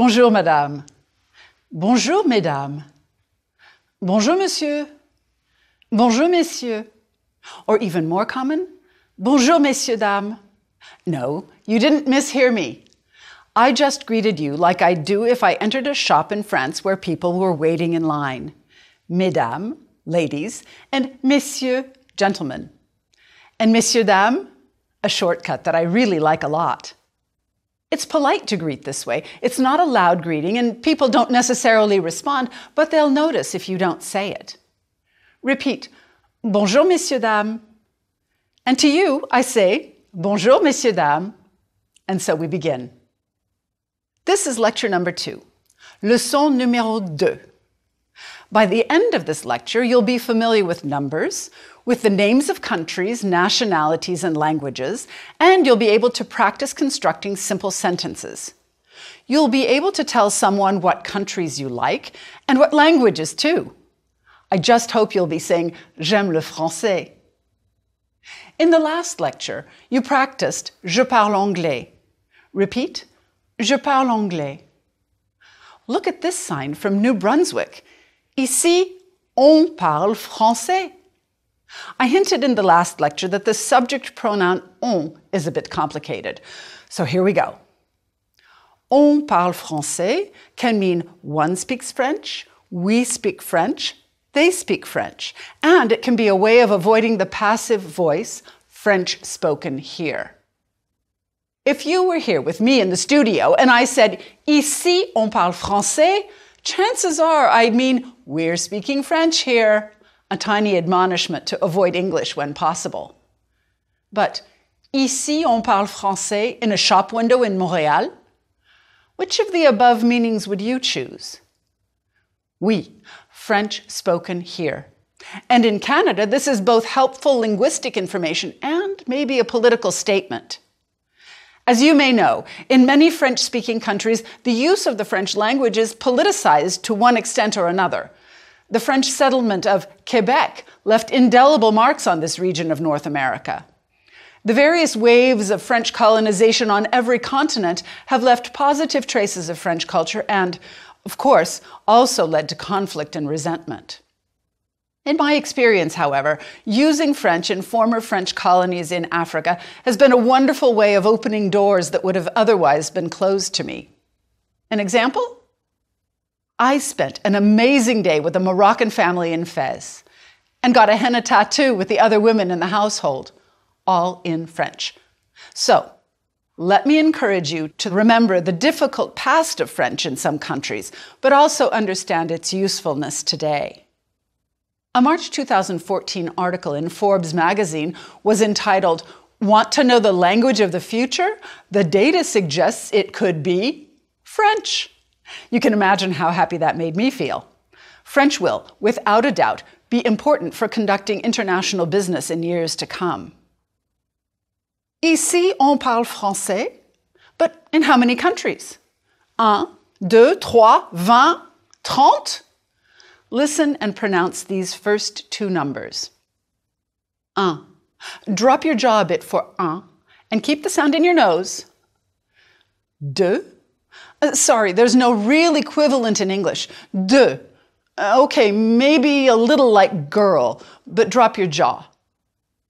Bonjour, madame. Bonjour, mesdames. Bonjour, monsieur. Bonjour, messieurs. Or even more common, bonjour, messieurs, dames. No, you didn't mishear me. I just greeted you like I'd do if I entered a shop in France where people were waiting in line. Mesdames, ladies, and messieurs, gentlemen. And messieurs, dames, a shortcut that I really like a lot. It's polite to greet this way. It's not a loud greeting, and people don't necessarily respond, but they'll notice if you don't say it. Repeat, bonjour, messieurs, dames. And to you, I say, bonjour, messieurs, dames. And so we begin. This is lecture number 2, leçon numéro 2. By the end of this lecture, you'll be familiar with numbers, with the names of countries, nationalities, and languages, and you'll be able to practice constructing simple sentences. You'll be able to tell someone what countries you like and what languages too. I just hope you'll be saying, j'aime le français. In the last lecture, you practiced je parle anglais. Repeat, je parle anglais. Look at this sign from New Brunswick. Ici, on parle français. I hinted in the last lecture that the subject pronoun on is a bit complicated. So here we go. On parle français can mean one speaks French, we speak French, they speak French. And it can be a way of avoiding the passive voice, French spoken here. If you were here with me in the studio and I said, ici on parle français, chances are I'd mean we're speaking French here. A tiny admonishment to avoid English when possible. But ici on parle français in a shop window in Montréal? Which of the above meanings would you choose? Oui, French spoken here. And in Canada, this is both helpful linguistic information and maybe a political statement. As you may know, in many French-speaking countries, the use of the French language is politicized to one extent or another. The French settlement of Quebec left indelible marks on this region of North America. The various waves of French colonization on every continent have left positive traces of French culture and, of course, also led to conflict and resentment. In my experience, however, using French in former French colonies in Africa has been a wonderful way of opening doors that would have otherwise been closed to me. An example? I spent an amazing day with a Moroccan family in Fez and got a henna tattoo with the other women in the household, all in French. So, let me encourage you to remember the difficult past of French in some countries, but also understand its usefulness today. A March 2014 article in Forbes magazine was entitled, "Want to know the language of the future? The data suggests it could be French." You can imagine how happy that made me feel. French will, without a doubt, be important for conducting international business in years to come. Ici, on parle français, but in how many countries? 1, 2, 3, 20, 30? Listen and pronounce these first 2 numbers. 1. Drop your jaw a bit for un and keep the sound in your nose. 2. Sorry, there's no real equivalent in English. Deux. Okay, maybe a little like girl, but drop your jaw.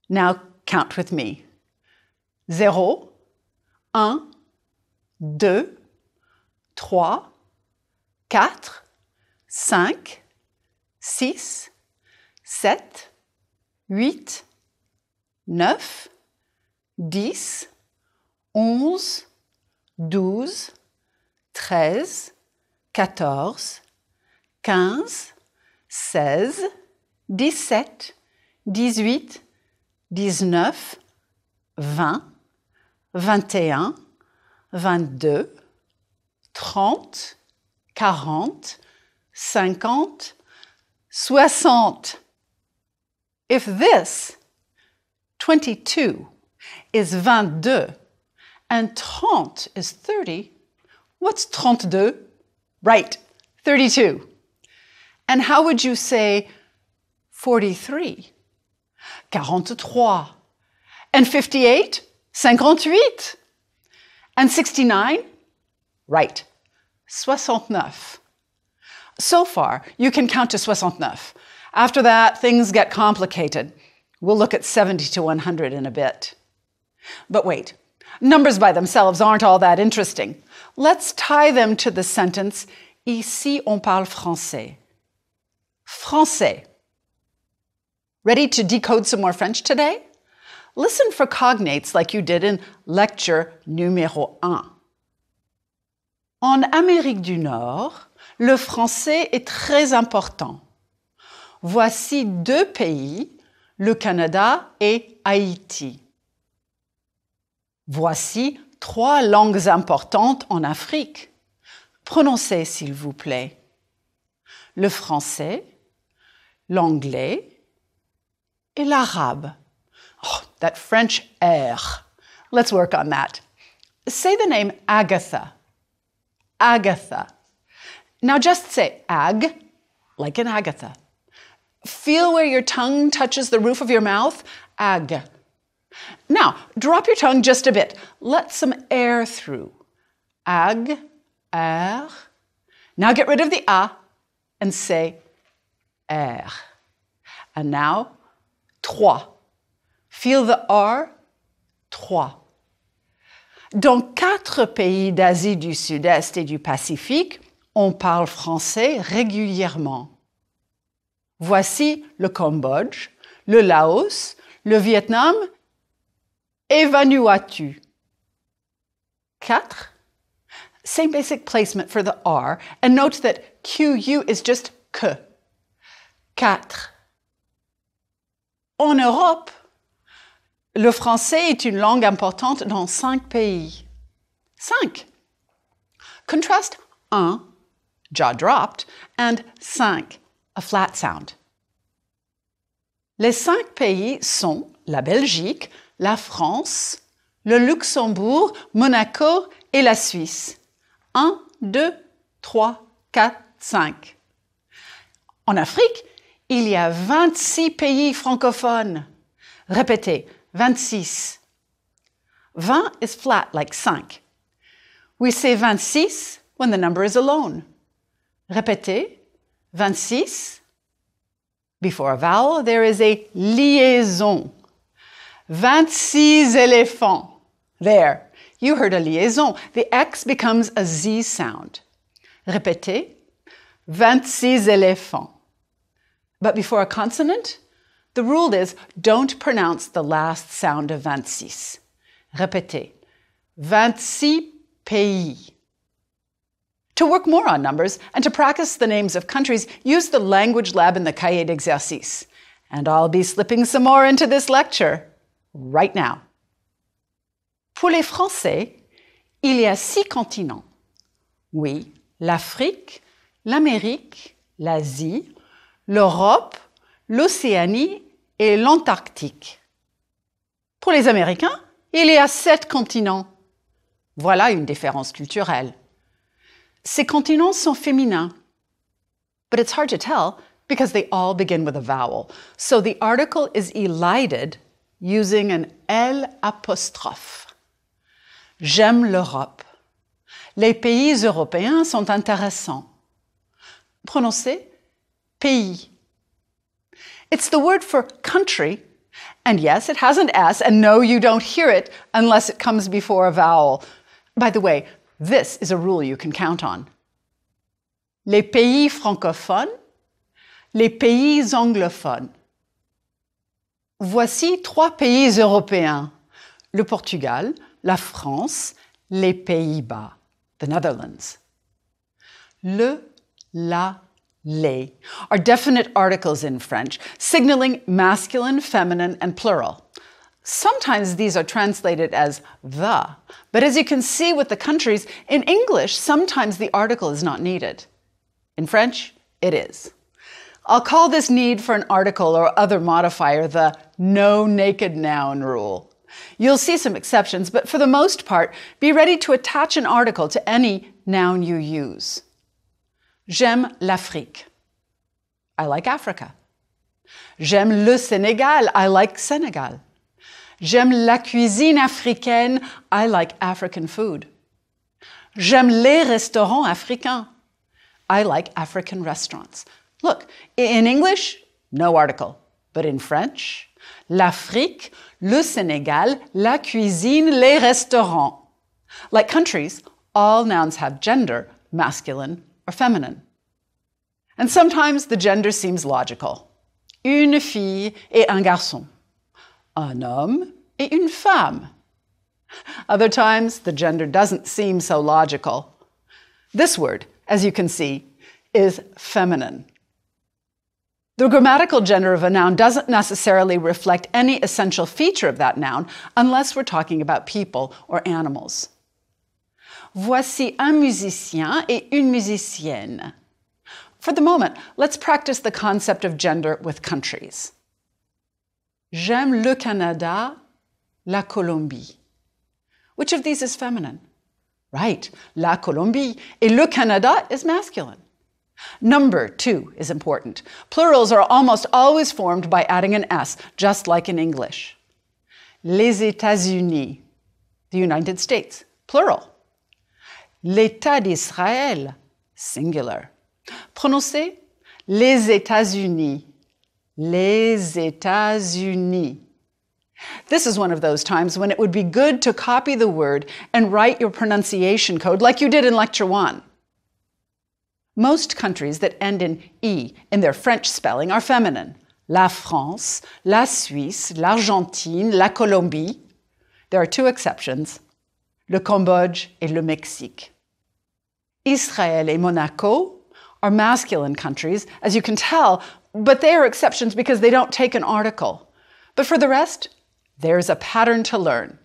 Now count with me. 0, 1, 2, 3, 4, 5, 6, 7, 8, 9, 10, 11, 12, 13, 14, 15, 16, 17, 18, 19, 20, 21, 22, 30, 40, 50, 60. If this, 22, is 22 and 30 is 30, what's 32? Right, 32. And how would you say 43? 43. And 58? 58. And 69? Right, 69. So far, you can count to 69. After that, things get complicated. We'll look at 70 to 100 in a bit. But wait, numbers by themselves aren't all that interesting. Let's tie them to the sentence, Ici on parle français. Français. Ready to decode some more French today? Listen for cognates like you did in lecture numéro 1. En Amérique du Nord, le français est très important. Voici 2 pays, le Canada et Haïti. Voici 3 langues importantes en Afrique. Prononcez, s'il vous plaît. Le français, l'anglais et l'arabe. Oh, that French R. Let's work on that. Say the name Agatha. Agatha. Now just say ag, like in Agatha. Feel where your tongue touches the roof of your mouth. Ag. Now, drop your tongue just a bit. Let some air through. Ag, air. Now get rid of the A and say air. And now, trois. Feel the R, trois. Dans 4 pays d'Asie du Sud-Est et du Pacifique, on parle français régulièrement. Voici le Cambodge, le Laos, le Vietnam et Vanuatu. 4. Same basic placement for the R, and note that QU is just que. 4. En Europe, le français est une langue importante dans 5 pays. 5. Contrast un, jaw dropped, and 5, a flat sound. Les 5 pays sont la Belgique, la France, le Luxembourg, Monaco et la Suisse. 1, 2, 3, 4, 5. En Afrique, il y a 26 pays francophones. Répétez, 26. 20 is flat like 5. We say 26 when the number is alone. Répétez, 26. Before a vowel, there is a liaison. 26 éléphants. There, you heard a liaison. The X becomes a Z sound. Répétez, 26 éléphants. But before a consonant, the rule is don't pronounce the last sound of 26. Répétez, 26 pays. To work more on numbers and to practice the names of countries, use the language lab in the cahier d'exercice. And I'll be slipping some more into this lecture right now. Pour les Français, il y a 6 continents. Oui, l'Afrique, l'Amérique, l'Asie, l'Europe, l'Océanie et l'Antarctique. Pour les Américains, il y a 7 continents. Voilà une différence culturelle. Ces continents sont féminins, but it's hard to tell because they all begin with a vowel. So the article is elided using an L apostrophe. J'aime l'Europe. Les pays européens sont intéressants. Prononcez pays. It's the word for country, and yes, it has an S, and no, you don't hear it unless it comes before a vowel. By the way, this is a rule you can count on. Les pays francophones, les pays anglophones. Voici 3 pays européens. Le Portugal, la France, les Pays-Bas, the Netherlands. Le, la, les are definite articles in French, signaling masculine, feminine, and plural. Sometimes these are translated as the, but as you can see with the countries, in English, sometimes the article is not needed. In French, it is. I'll call this need for an article or other modifier the no naked noun rule. You'll see some exceptions, but for the most part, be ready to attach an article to any noun you use. J'aime l'Afrique. I like Africa. J'aime le Sénégal. I like Senegal. J'aime la cuisine africaine. I like African food. J'aime les restaurants africains. I like African restaurants. Look, in English, no article. But in French, l'Afrique, le Sénégal, la cuisine, les restaurants. Like countries, all nouns have gender, masculine or feminine. And sometimes the gender seems logical. Une fille et un garçon. Un homme et une femme. Other times, the gender doesn't seem so logical. This word, as you can see, is feminine. The grammatical gender of a noun doesn't necessarily reflect any essential feature of that noun unless we're talking about people or animals. Voici un musicien et une musicienne. For the moment, let's practice the concept of gender with countries. J'aime le Canada, la Colombie. Which of these is feminine? Right, la Colombie, et le Canada is masculine. Number, too, is important. Plurals are almost always formed by adding an S, just like in English. Les États-Unis, the United States, plural. L'État d'Israël, singular. Prononcez les États-Unis, les États-Unis. This is one of those times when it would be good to copy the word and write your pronunciation code like you did in Lecture 1. Most countries that end in E in their French spelling are feminine. La France, la Suisse, l'Argentine, la Colombie. There are two exceptions, le Cambodge et le Mexique. Israel et Monaco are masculine countries, as you can tell, but they are exceptions because they don't take an article. But for the rest, there's a pattern to learn.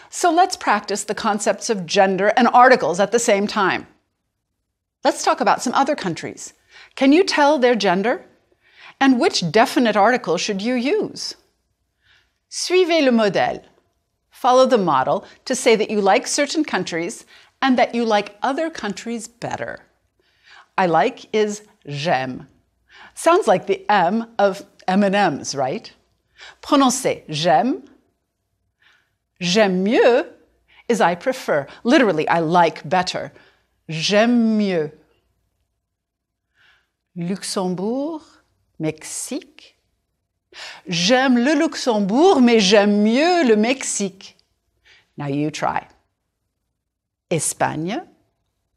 So let's practice the concepts of gender and articles at the same time. Let's talk about some other countries. Can you tell their gender? And which definite article should you use? Suivez le modèle. Follow the model to say that you like certain countries and that you like other countries better. I like is j'aime. Sounds like the M of M&M's, right? Prononcez j'aime. J'aime mieux is I prefer. Literally, I like better. J'aime mieux. Luxembourg, Mexique. J'aime le Luxembourg, mais j'aime mieux le Mexique. Now you try. Espagne,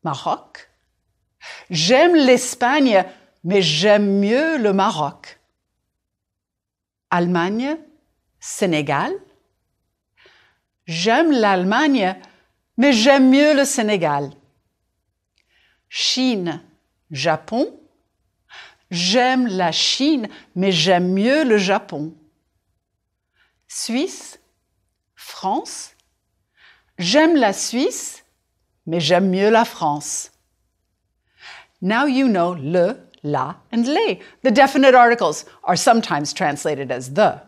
Maroc. J'aime l'Espagne, mais j'aime mieux le Maroc. Allemagne, Sénégal. J'aime l'Allemagne, mais j'aime mieux le Sénégal. Chine, Japon. J'aime la Chine, mais j'aime mieux le Japon. Suisse, France. J'aime la Suisse, mais j'aime mieux la France. Now you know le, la, and les. The definite articles are sometimes translated as the.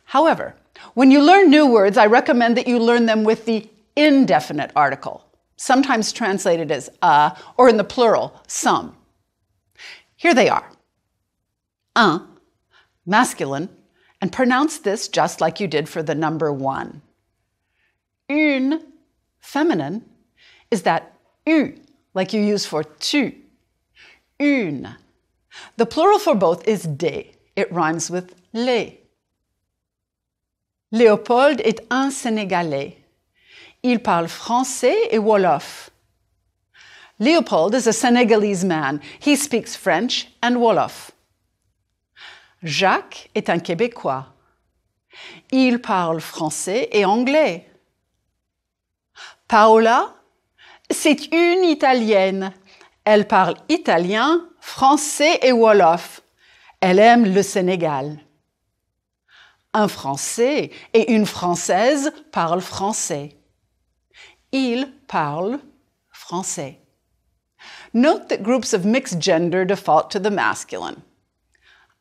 However, when you learn new words, I recommend that you learn them with the indefinite article, sometimes translated as a, or in the plural, some. Here they are. Un, masculine, and pronounce this just like you did for the number 1. Une, feminine, is that U, like you use for tu. Une. The plural for both is des. It rhymes with les. Léopold est un Sénégalais. Il parle français et Wolof. Leopold is a Senegalese man. He speaks French and Wolof. Jacques est un Québécois. Il parle français et anglais. Paola, c'est une Italienne. Elle parle italien, français et Wolof. Elle aime le Sénégal. Un Français et une Française parlent français. Ils parlent français. Note that groups of mixed gender default to the masculine.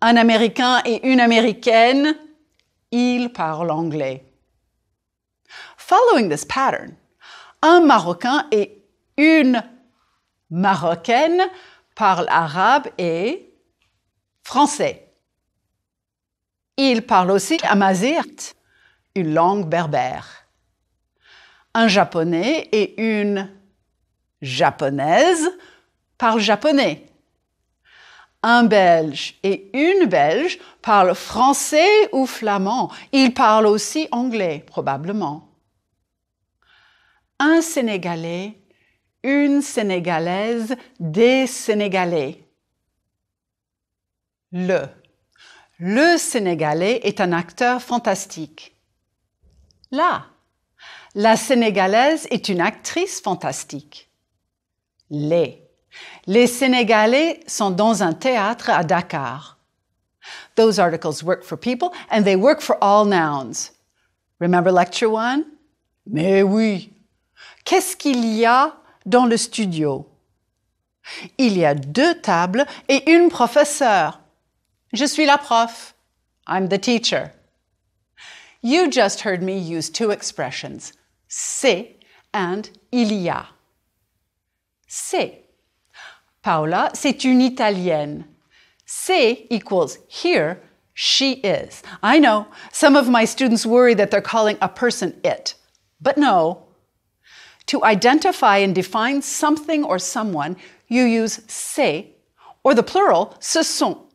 Un Américain et une Américaine, ils parlent anglais. Following this pattern, un Marocain et une Marocaine parlent arabe et français. Ils parlent aussi amazigh, une langue berbère. Un Japonais et une japonaise parle japonais. Un Belge et une Belge parlent français ou flamand. Ils parlent aussi anglais, probablement. Un Sénégalais, une Sénégalaise, des Sénégalais. Le Sénégalais est un acteur fantastique. La Sénégalaise est une actrice fantastique. Les Sénégalais sont dans un théâtre à Dakar. Those articles work for people and they work for all nouns. Remember lecture 1? Mais oui. Qu'est-ce qu'il y a dans le studio? Il y a 2 tables et une professeure. Je suis la prof. I'm the teacher. You just heard me use 2 expressions, c'est and il y a. C'est. Paola, c'est une Italienne. C'est equals here, she is. I know, some of my students worry that they're calling a person it. But no. To identify and define something or someone, you use c'est, or the plural, ce sont.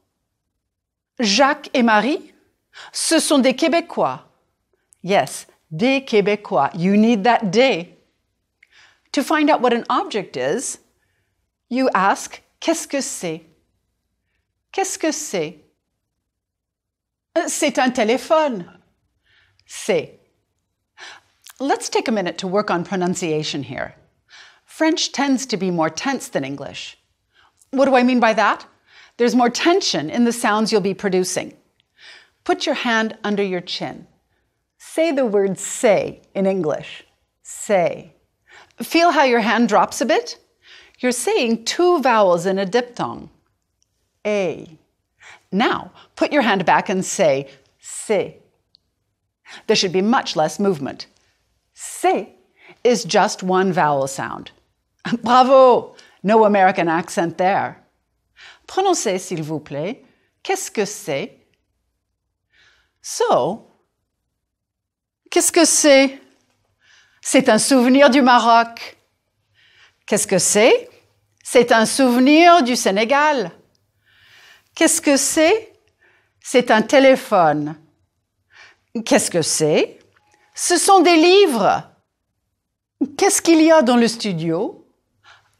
Jacques et Marie, ce sont des Québécois. Yes, des Québécois. You need that des. To find out what an object is, you ask, qu'est-ce que c'est? Qu'est-ce que c'est? C'est un téléphone. C'est. Let's take a minute to work on pronunciation here. French tends to be more tense than English. What do I mean by that? There's more tension in the sounds you'll be producing. Put your hand under your chin. Say the word say in English. Say. Feel how your hand drops a bit? You're saying 2 vowels in a diphthong. A. Now, put your hand back and say c'est. There should be much less movement. C'est is just 1 vowel sound. Bravo! No American accent there. Prononcez, s'il vous plaît. Qu'est-ce que c'est? So, qu'est-ce que c'est? C'est un souvenir du Maroc. Qu'est-ce que c'est? C'est un souvenir du Sénégal. Qu'est-ce que c'est? C'est un téléphone. Qu'est-ce que c'est? Ce sont des livres. Qu'est-ce qu'il y a dans le studio?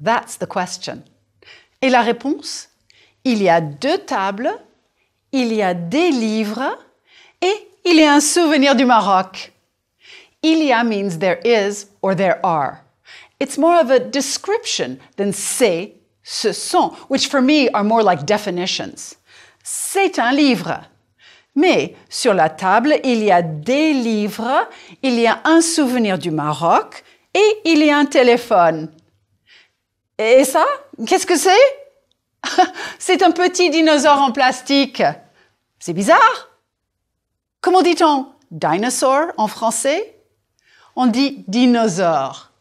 That's the question. Et la réponse? Il y a 2 tables, il y a des livres et il y a un souvenir du Maroc. Il y a means there is or there are. It's more of a description than c'est, ce sont, which for me are more like definitions. C'est un livre. Mais sur la table, il y a des livres, il y a un souvenir du Maroc et il y a un téléphone. Et ça, qu'est-ce que c'est? C'est un petit dinosaure en plastique. C'est bizarre. Comment dit-on dinosaur en français? On dit dinosaure.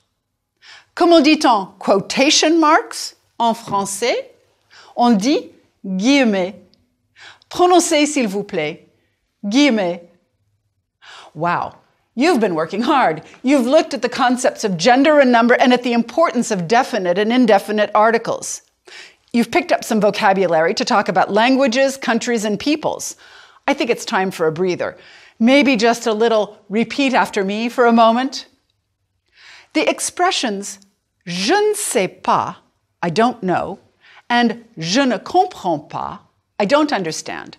Comment dit-on quotation marks en français? On dit guillemets. Prononcez, s'il vous plaît. Guillemets. Wow, you've been working hard. You've looked at the concepts of gender and number and at the importance of definite and indefinite articles. You've picked up some vocabulary to talk about languages, countries, and peoples. I think it's time for a breather. Maybe just a little repeat after me for a moment. The expressions je ne sais pas, I don't know, and je ne comprends pas, I don't understand,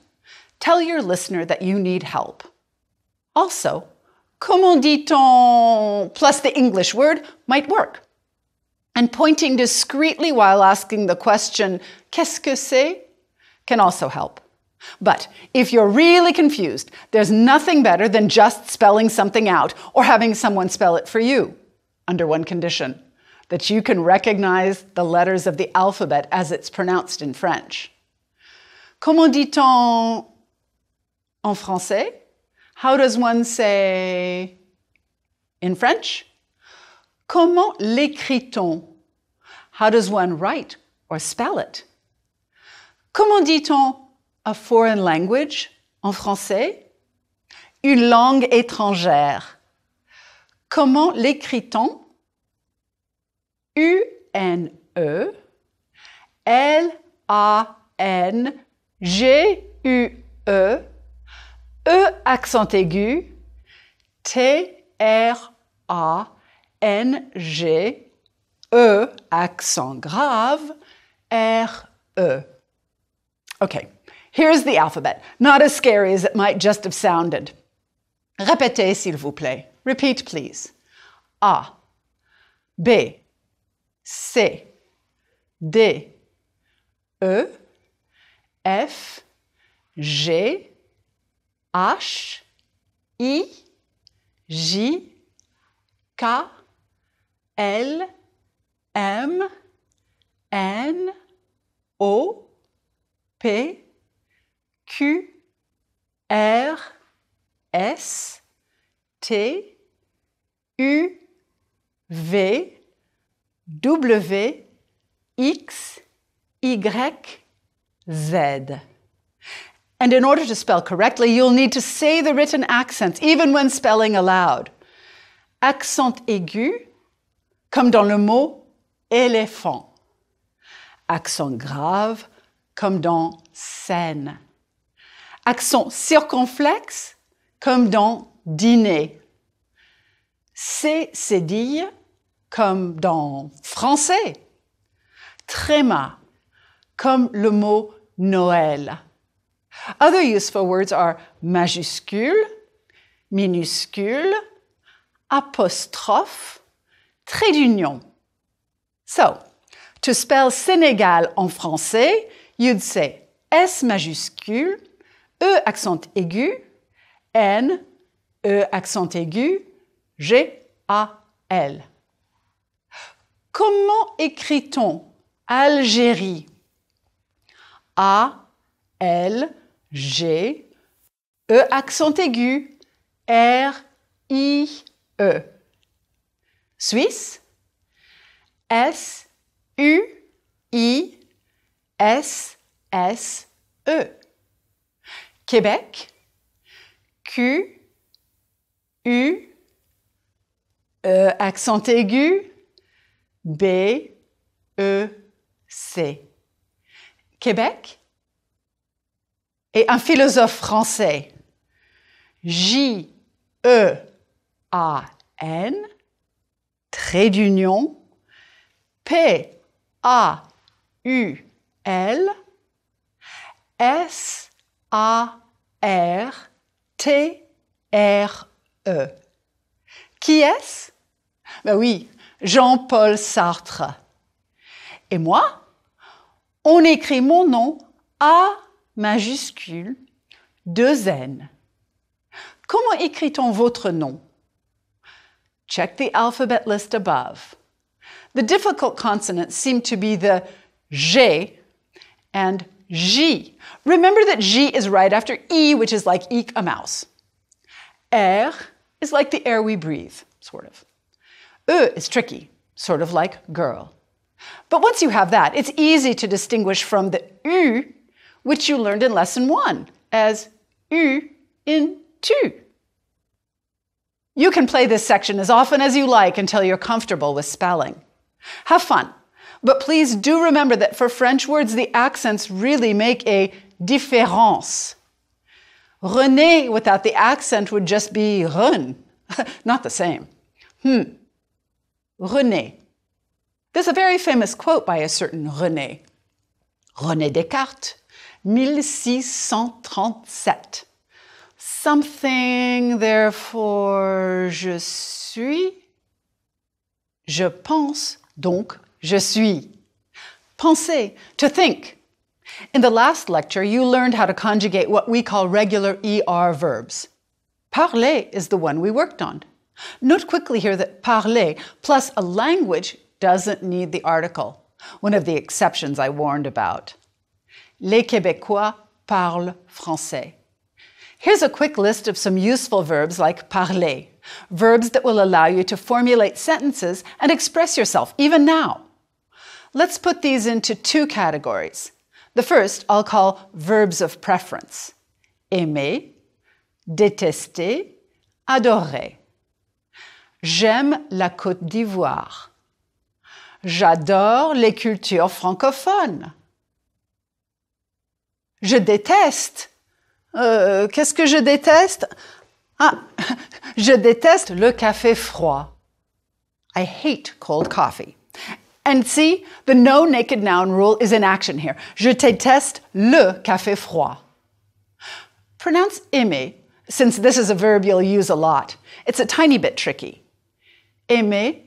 tell your listener that you need help. Also, comment dit-on plus the English word might work. And pointing discreetly while asking the question, qu'est-ce que c'est? Can also help. But if you're really confused, there's nothing better than just spelling something out or having someone spell it for you, under one condition, that you can recognize the letters of the alphabet as it's pronounced in French. Comment dit-on en français? How does one say in French? Comment l'écrit-on? How does one write or spell it? Comment dit-on a foreign language en français? Une langue étrangère. Comment l'écrit-on? L-A-N-G-U-E, E accent aigu, T-R-A-N-G, E accent grave, R-E. Okay, here's the alphabet. Not as scary as it might just have sounded. Répétez, s'il vous plaît. Repeat, please. A, B, C, D, E, F, G, H, I, J, K, L, M, N, O, P, Q, R, S, T, U, V, W, X, Y, Z. And in order to spell correctly, you'll need to say the written accents, even when spelling aloud. Accent aigu, comme dans le mot éléphant. Accent grave, comme dans scène. Accent circonflexe, comme dans dîner. C cédille, comme dans français. Tréma, comme le mot Noël. Other useful words are majuscule, minuscule, apostrophe, trait d'union. So, to spell Sénégal en français, you'd say S majuscule, E accent aigu, N, E accent aigu, G-A-L. Comment écrit-on Algérie? A-L-G, E accent aigu, R-I-E. Suisse? S-U-I-S-S-E. Québec? Q-U, E accent aigu, B-E-C. Québec? Et un philosophe français, J-E-A-N, trait d'union, P-A-U-L, S-A-R-T-R-E. Qui est-ce? Ben oui, Jean-Paul Sartre. Et moi, on écrit mon nom A majuscule, 2 N. Comment écrit-on votre nom? Check the alphabet list above. The difficult consonants seem to be the G and J. Remember that J is right after E, which is like eek, a mouse. R is like the air we breathe, sort of. E is tricky, sort of like girl. But once you have that, it's easy to distinguish from the U, which you learned in lesson 1 as U in tu. You can play this section as often as you like until you're comfortable with spelling. Have fun, but please do remember that for French words, the accents really make a différence. René without the accent would just be Ren, not the same. René. There's a very famous quote by a certain René. René Descartes, 1637. Something, therefore, je suis. Je pense, donc je suis. Penser, to think. In the last lecture, you learned how to conjugate what we call regular ER verbs. Parler is the one we worked on. Note quickly here that parler plus a language doesn't need the article, one of the exceptions I warned about. Les Québécois parlent français. Here's a quick list of some useful verbs like parler, verbs that will allow you to formulate sentences and express yourself, even now. Let's put these into 2 categories. The first I'll call verbs of preference. Aimer, détester, adorer. J'aime la Côte d'Ivoire. J'adore les cultures francophones. Je déteste. Qu'est-ce que je déteste? Ah, je déteste le café froid. I hate cold coffee. And see, the no naked noun rule is in action here. Je déteste le café froid. Pronounce aimer, since this is a verb you'll use a lot. It's a tiny bit tricky. Aimer,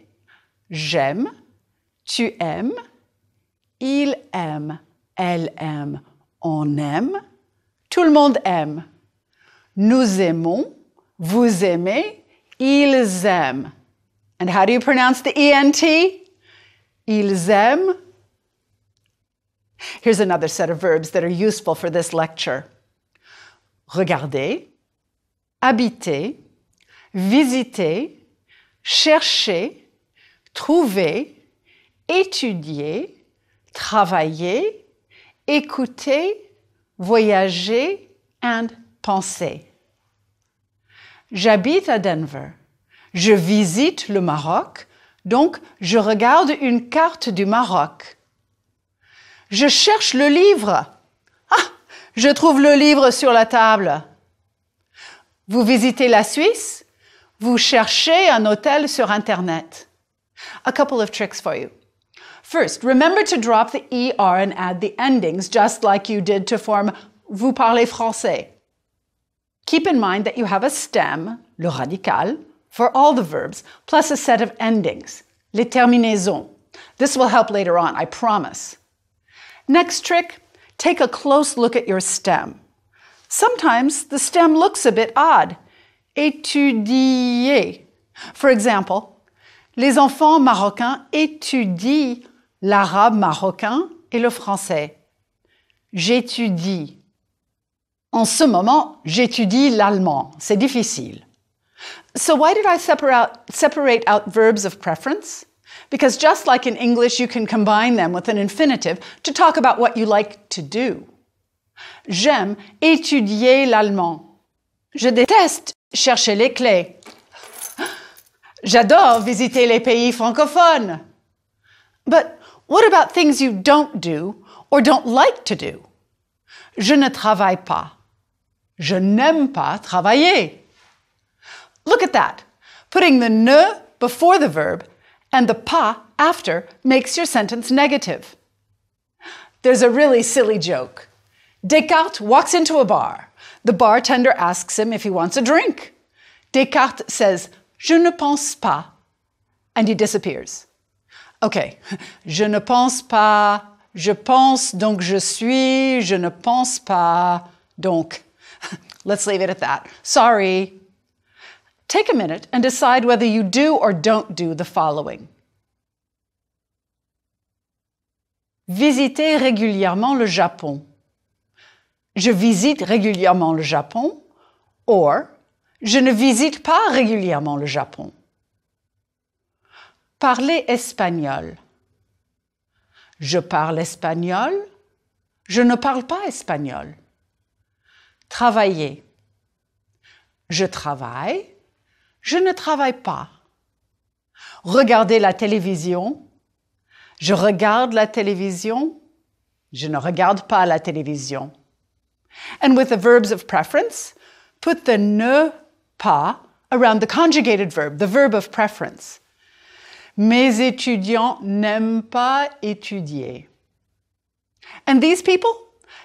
j'aime, tu aimes, il aime, elle aime, on aime, tout le monde aime. Nous aimons, vous aimez, ils aiment. And how do you pronounce the ENT? Ils aiment. Here's another set of verbs that are useful for this lecture. Regarder, habiter, visiter, chercher, trouver, étudier, travailler, écouter, voyager, and penser. J'habite à Denver. Je visite le Maroc, donc je regarde une carte du Maroc. Je cherche le livre. Ah, je trouve le livre sur la table. Vous visitez la Suisse? Vous cherchez un hôtel sur Internet. A couple of tricks for you. First, remember to drop the ER and add the endings, just like you did to form vous parlez français. Keep in mind that you have a stem, le radical, for all the verbs, plus a set of endings, les terminaisons. This will help later on, I promise. Next trick, take a close look at your stem. Sometimes the stem looks a bit odd. Étudier. For example, les enfants marocains étudient l'arabe marocain et le français. J'étudie. En ce moment, j'étudie l'allemand. C'est difficile. So why did I separate out verbs of preference? Because just like in English, you can combine them with an infinitive to talk about what you like to do. J'aime étudier l'allemand. Je déteste chercher les clés. J'adore visiter les pays francophones. But what about things you don't do or don't like to do? Je ne travaille pas. Je n'aime pas travailler. Look at that. Putting the ne before the verb and the pas after makes your sentence negative. There's a really silly joke. Descartes walks into a bar. The bartender asks him if he wants a drink. Descartes says, Je ne pense pas, and he disappears. Okay, je ne pense pas, je pense, donc je suis, je ne pense pas, donc. Let's leave it at that. Sorry. Take a minute and decide whether you do or don't do the following. Visiter régulièrement le Japon. Je visite régulièrement le Japon, or je ne visite pas régulièrement le Japon. Parler espagnol. Je parle espagnol, je ne parle pas espagnol. Travailler. Je travaille, je ne travaille pas. Regarder la télévision. Je regarde la télévision, je ne regarde pas la télévision. And with the verbs of preference, put the ne pas around the conjugated verb, the verb of preference. Mes étudiants n'aiment pas étudier. And these people,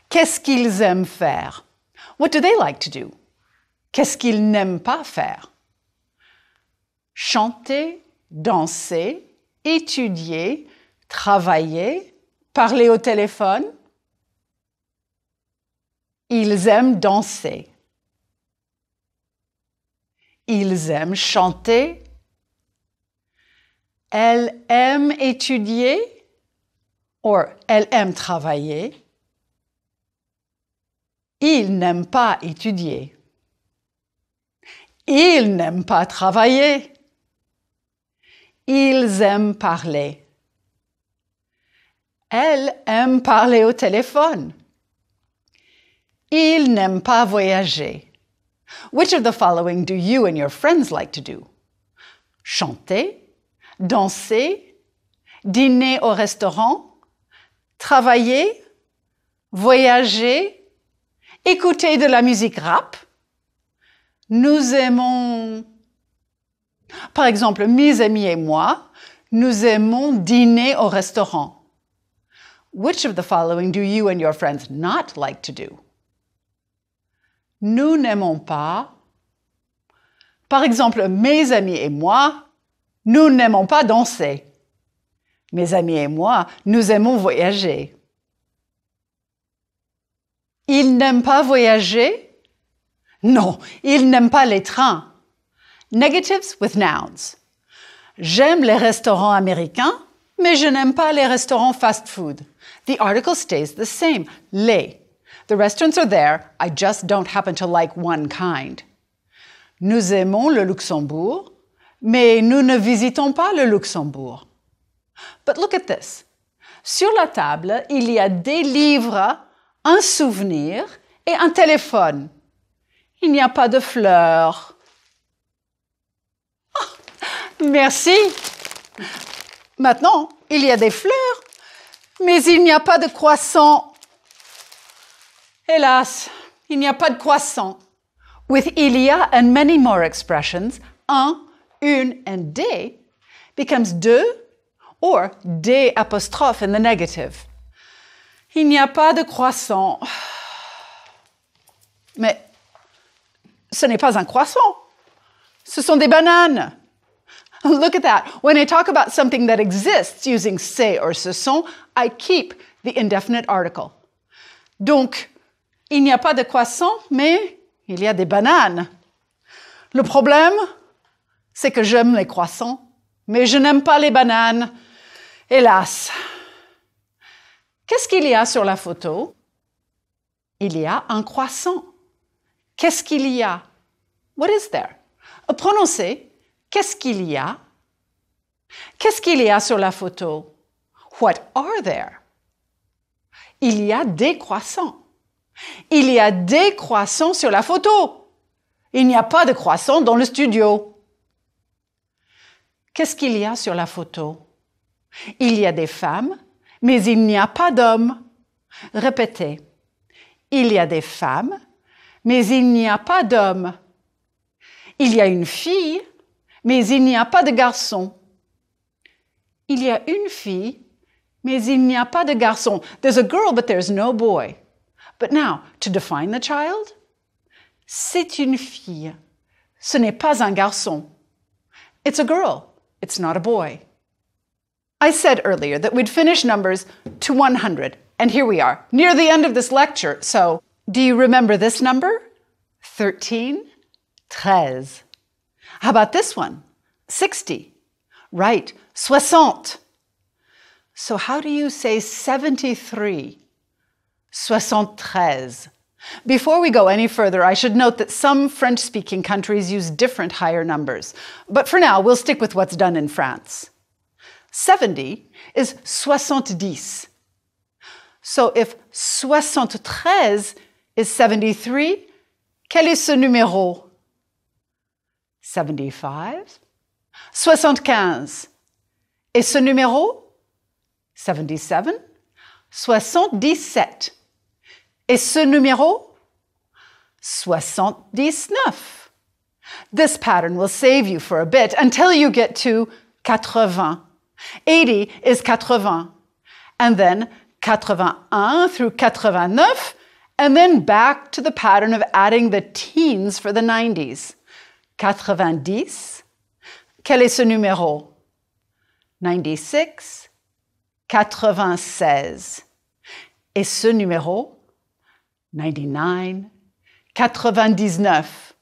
qu'est-ce qu'ils aiment faire? What do they like to do? Qu'est-ce qu'ils n'aiment pas faire? Chanter, danser, étudier, travailler, parler au téléphone. Ils aiment danser. Ils aiment chanter. Elle aime étudier, or elle aime travailler. Ils n'aiment pas étudier. Ils n'aiment pas travailler. Ils aiment parler. Elle aime parler au téléphone. Ils n'aiment pas voyager. Which of the following do you and your friends like to do? Chanter, danser, dîner au restaurant, travailler, voyager, écouter de la musique rap. Nous aimons, par exemple, mes amis et moi, nous aimons dîner au restaurant. Which of the following do you and your friends not like to do? Nous n'aimons pas. Par exemple, mes amis et moi, nous n'aimons pas danser. Mes amis et moi, nous aimons voyager. Ils n'aiment pas voyager? Non, ils n'aiment pas les trains. Negatives with nouns. J'aime les restaurants américains, mais je n'aime pas les restaurants fast-food. The article stays the same. Les. The restaurants are there, I just don't happen to like one kind. Nous aimons le Luxembourg, mais nous ne visitons pas le Luxembourg. But look at this. Sur la table, il y a des livres, un souvenir et un téléphone. Il n'y a pas de fleurs. Oh, merci. Maintenant, il y a des fleurs, mais il n'y a pas de croissant. Hélas, il n'y a pas de croissant. With il y a and many more expressions, un, une, and des becomes deux or des apostrophe in the negative. Il n'y a pas de croissant. Mais ce n'est pas un croissant. Ce sont des bananes. Look at that. When I talk about something that exists using c'est or ce sont, I keep the indefinite article. Donc, il n'y a pas de croissant, mais il y a des bananes. Le problème, c'est que j'aime les croissants, mais je n'aime pas les bananes. Hélas. Qu'est-ce qu'il y a sur la photo? Il y a un croissant. Qu'est-ce qu'il y a? What is there? Prononcez. Qu'est-ce qu'il y a? Qu'est-ce qu'il y a sur la photo? What are there? Il y a des croissants. Il y a des croissants sur la photo. Il n'y a pas de croissants dans le studio. Qu'est-ce qu'il y a sur la photo? Il y a des femmes, mais il n'y a pas d'hommes. Répétez. Il y a des femmes, mais il n'y a pas d'hommes. Il y a une fille, mais il n'y a pas de garçon. Il y a une fille, mais il n'y a pas de garçon. There's a girl, but there's no boy. But now, to define the child, c'est une fille. Ce n'est pas un garçon. It's a girl. It's not a boy. I said earlier that we'd finish numbers to 100, and here we are, near the end of this lecture. So, do you remember this number? 13, 13. How about this one? 60. Right, 60. So how do you say 73? 73. Before we go any further, I should note that some French-speaking countries use different higher numbers. But for now, we'll stick with what's done in France. 70 is 70. So if 73 is 73, quel est ce numéro? 75. 75. Et ce numéro? 77. 77. Et ce numéro? 79. This pattern will save you for a bit until you get to 80. 80 is 80. And then 81 through 89, and then back to the pattern of adding the teens for the 90s. 90. Quel est ce numéro? 96. 96. Et ce numéro? 99. 99.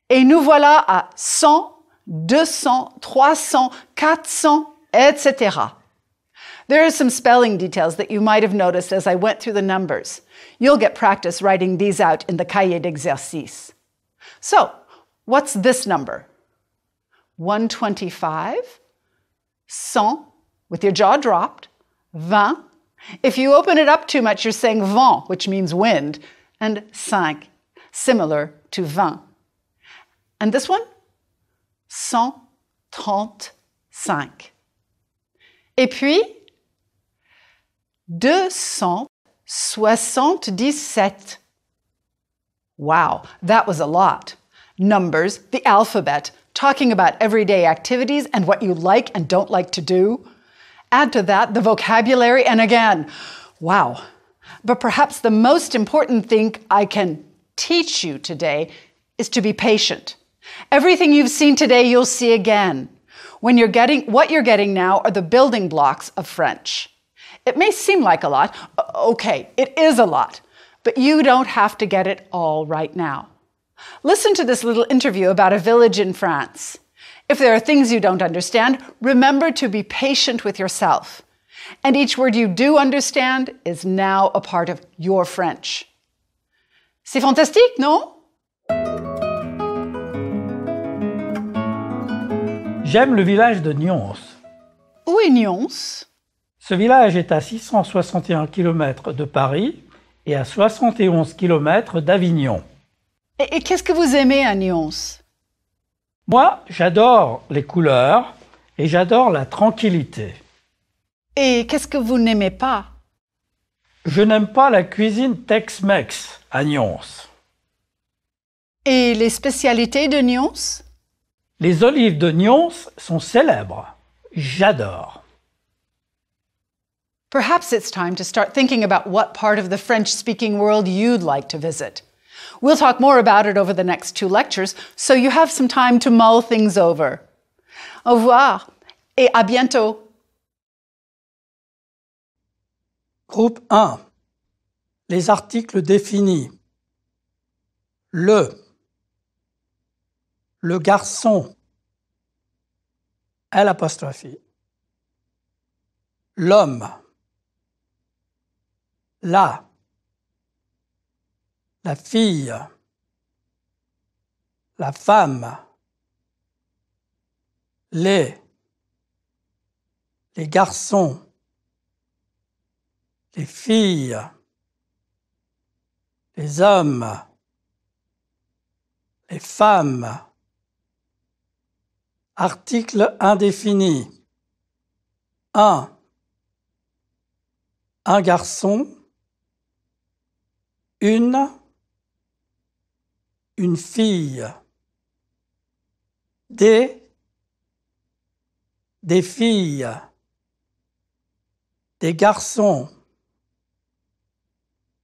Et nous voilà à 100, 200, 300, 400, etc. There are some spelling details that you might have noticed as I went through the numbers. You'll get practice writing these out in the cahier d'exercice. So, what's this number? 125, 100, with your jaw dropped, 20. If you open it up too much, you're saying vent, which means wind, and 5, similar to 20. And this one? 135. Et puis, 277. Wow, that was a lot. Numbers, the alphabet, talking about everyday activities and what you like and don't like to do. Add to that the vocabulary, and again, wow. But perhaps the most important thing I can teach you today is to be patient. Everything you've seen today, you'll see again. What you're getting now are the building blocks of French. It may seem like a lot. Okay, it is a lot. But you don't have to get it all right now. Listen to this little interview about a village in France. If there are things you don't understand, remember to be patient with yourself. And each word you do understand is now a part of your French. C'est fantastique, non? J'aime le village de Nyons. Où est Nyons? Ce village est à 661 km de Paris et à 71 km d'Avignon. Et qu'est-ce que vous aimez à Nyons? Moi, j'adore les couleurs et j'adore la tranquillité. Et qu'est-ce que vous n'aimez pas? Je n'aime pas la cuisine Tex-Mex à Nyons. Et les spécialités de Nyons? Les olives de Nyons sont célèbres. J'adore. Perhaps it's time to start thinking about what part of the French-speaking world you'd like to visit. We'll talk more about it over the next 2 lectures, so you have some time to mull things over. Au revoir et à bientôt. Groupe 1. Les articles définis. Le garçon, L', l'homme, la fille, la femme, les garçons, les filles, les hommes, les femmes. Article indéfini. 1. Un garçon, une fille, des filles, des garçons.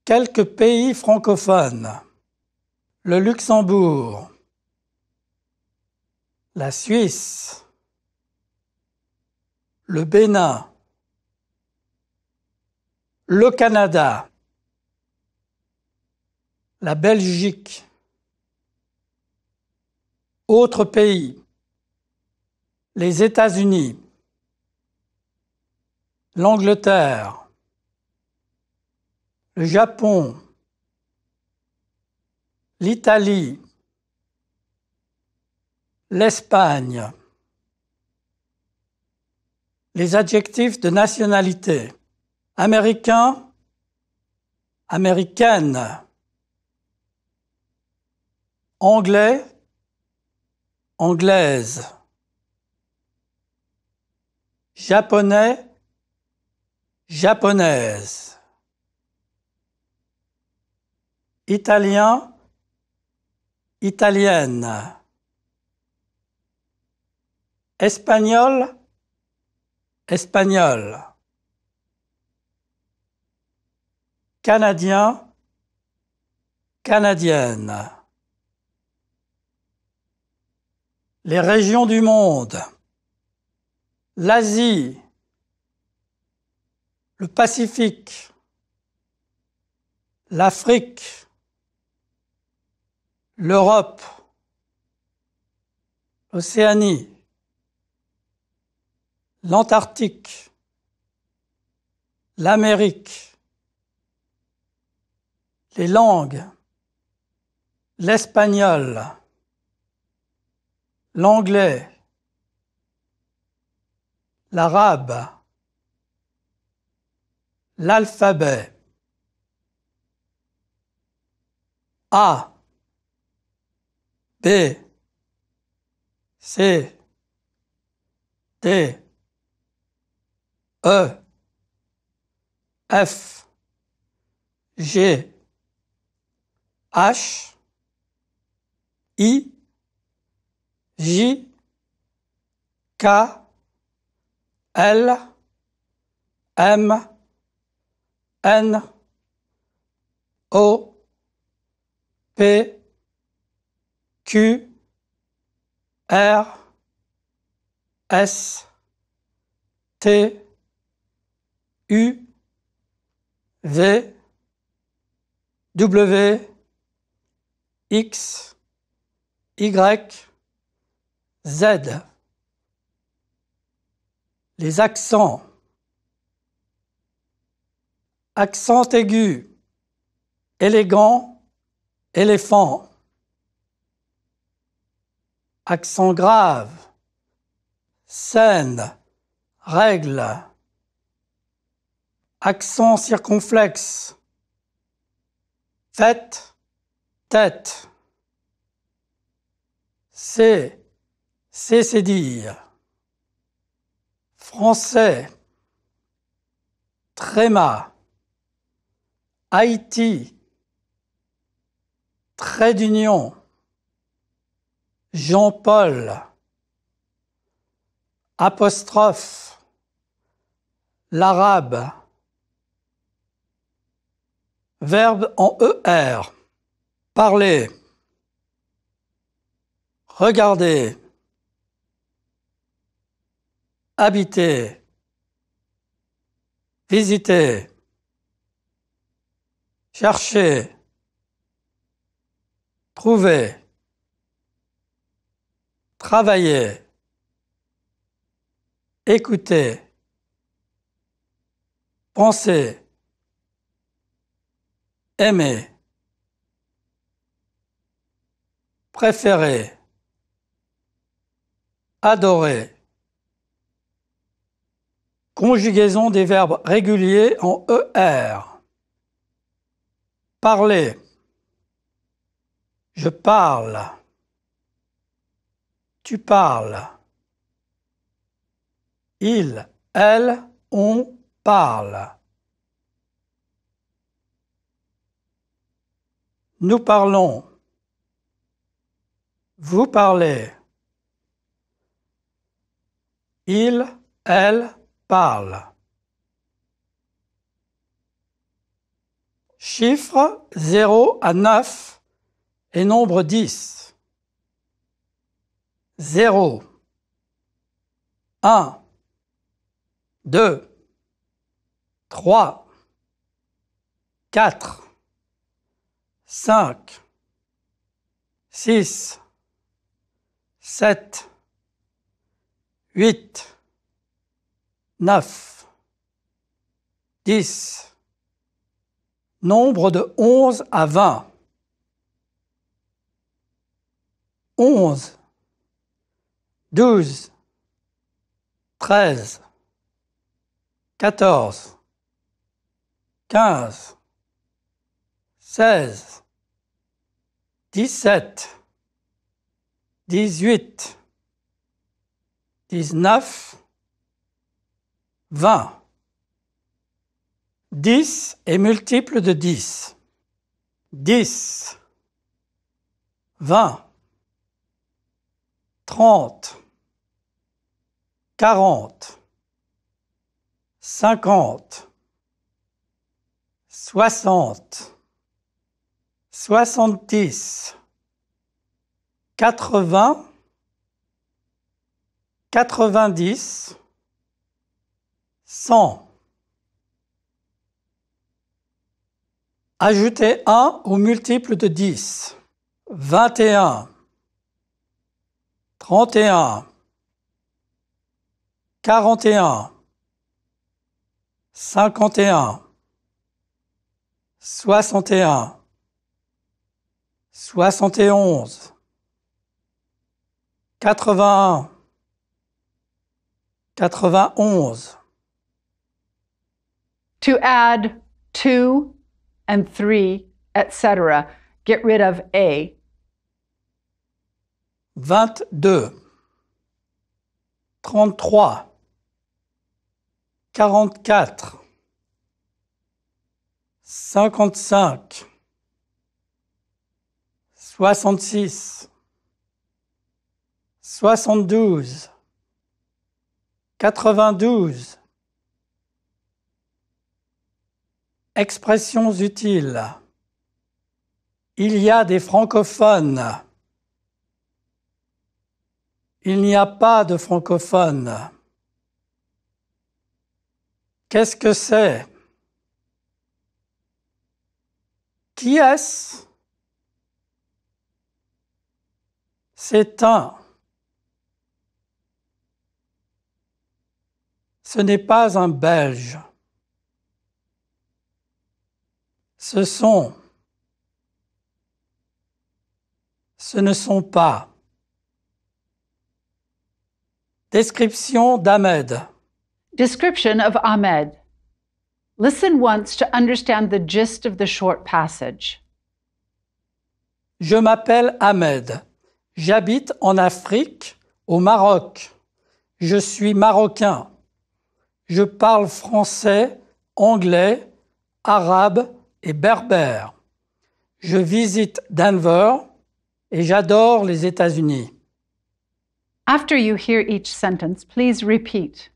Quelques pays francophones. Le Luxembourg, la Suisse, le Bénin, le Canada, la Belgique. Autres pays, les États-Unis, l'Angleterre, le Japon, l'Italie, l'Espagne. Les adjectifs de nationalité. Américain, américaine. Anglais, anglaise. Japonais, japonaise. Italien, italienne. Espagnol, espagnol. Canadien, canadienne. Les régions du monde. L'Asie, le Pacifique, l'Afrique, l'Europe, l'Océanie, l'Antarctique, l'Amérique, les langues, l'espagnol, l'anglais, l'arabe, l'alphabet. A, B, C, D, E, F, G, H, I, J, K, L, M, N, O, P, Q, R, S, T, U, V, W, X, Y, Z. Les accents. Accent aigu, élégant, éléphant. Accent grave, scène, règle. Accent circonflexe, fête, tête. C'est dire. Français, tréma. Haïti, trait d'union. Jean-Paul, apostrophe. L'arabe, verbe en ER. Parler, regarder, habiter, visiter, chercher, trouver, travailler, écouter, penser, aimer, préférer, adorer. Conjugaison des verbes réguliers en ER. Parler. Je parle. Tu parles. Il, elle, on parle. Nous parlons. Vous parlez. Il, elle parle. Chiffres 0 à 9 et nombre 10. 0, 1, 2, 3, 4, 5, 6, 7, 8, 9, 10. Nombre de 11 à 20. 11, 12, 13, 14, 15, 16, 17, 18, 19, 20. 10 est multiple de 10. 10, 20, 30, 40, 50, 60, 70, 80, 90, 100. Ajoutez 1 au multiple de 10. 21, 31, 41, 51, 61, 71, 81, 91. To add 2 and 3, etc., get rid of A. 22, 33, 44, 55, 66, 72, 92. Expressions utiles. Il y a des francophones. Il n'y a pas de francophones. Qu'est-ce que c'est? Qui est-ce? C'est un. Ce n'est pas un Belge. Ce sont. Ce ne sont pas. Description d'Ahmed. Description of Ahmed. Listen once to understand the gist of the short passage. Je m'appelle Ahmed. J'habite en Afrique, au Maroc. Je suis marocain. Je parle français, anglais, arabe et berbère. Je visite Denver et j'adore les États-Unis. After you hear each sentence, please repeat.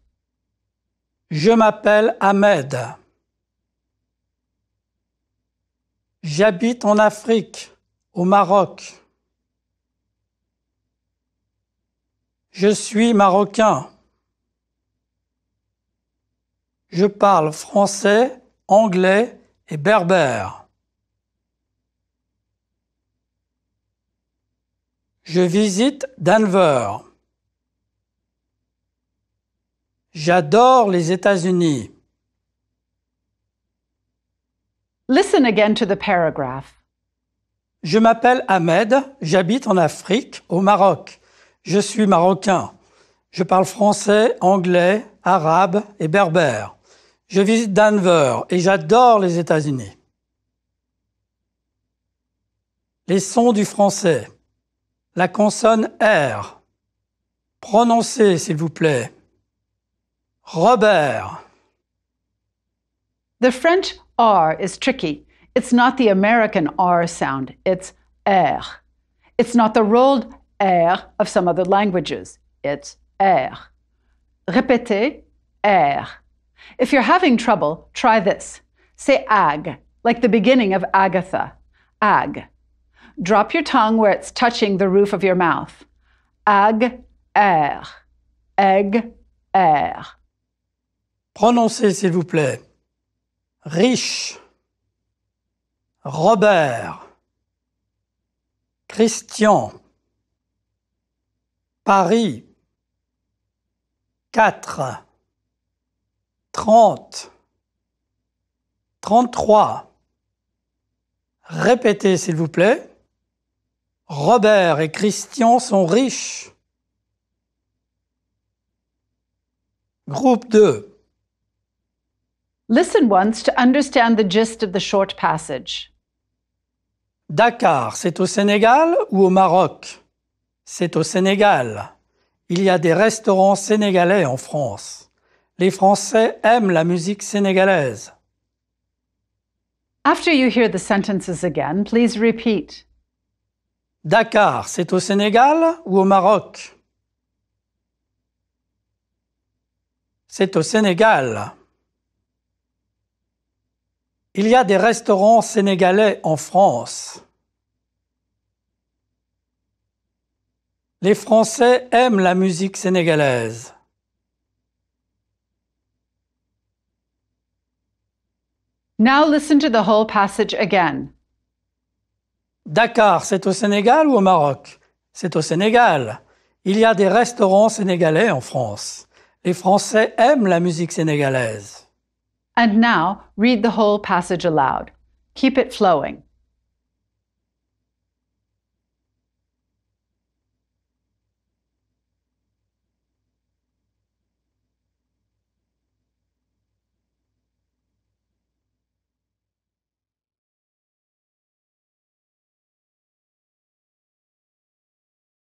Je m'appelle Ahmed. J'habite en Afrique, au Maroc. Je suis marocain. Je parle français, anglais et berbère. Je visite Denver. J'adore les États-Unis. Listen again to the paragraph. Je m'appelle Ahmed, j'habite en Afrique, au Maroc. Je suis marocain. Je parle français, anglais, arabe et berbère. Je visite Denver et j'adore les États-Unis. Les sons du français. La consonne R. Prononcez, s'il vous plaît. Robert. The French R is tricky. It's not the American R sound, it's R. It's not the rolled R of some other languages, it's R. Répétez, R. If you're having trouble, try this. Say ag, like the beginning of Agatha. Ag. Drop your tongue where it's touching the roof of your mouth. Ag, R. Egg, R. Prononcez, s'il vous plaît. Riche. Robert. Christian. Paris. 4. 30. 33. Répétez, s'il vous plaît. Robert et Christian sont riches. Groupe 2. Listen once to understand the gist of the short passage. Dakar, c'est au Sénégal ou au Maroc? C'est au Sénégal. Il y a des restaurants sénégalais en France. Les Français aiment la musique sénégalaise. After you hear the sentences again, please repeat. Dakar, c'est au Sénégal ou au Maroc? C'est au Sénégal. Il y a des restaurants sénégalais en France. Les Français aiment la musique sénégalaise. Now listen to the whole passage again. Dakar, c'est au Sénégal ou au Maroc? C'est au Sénégal. Il y a des restaurants sénégalais en France. Les Français aiment la musique sénégalaise. And now read the whole passage aloud. Keep it flowing.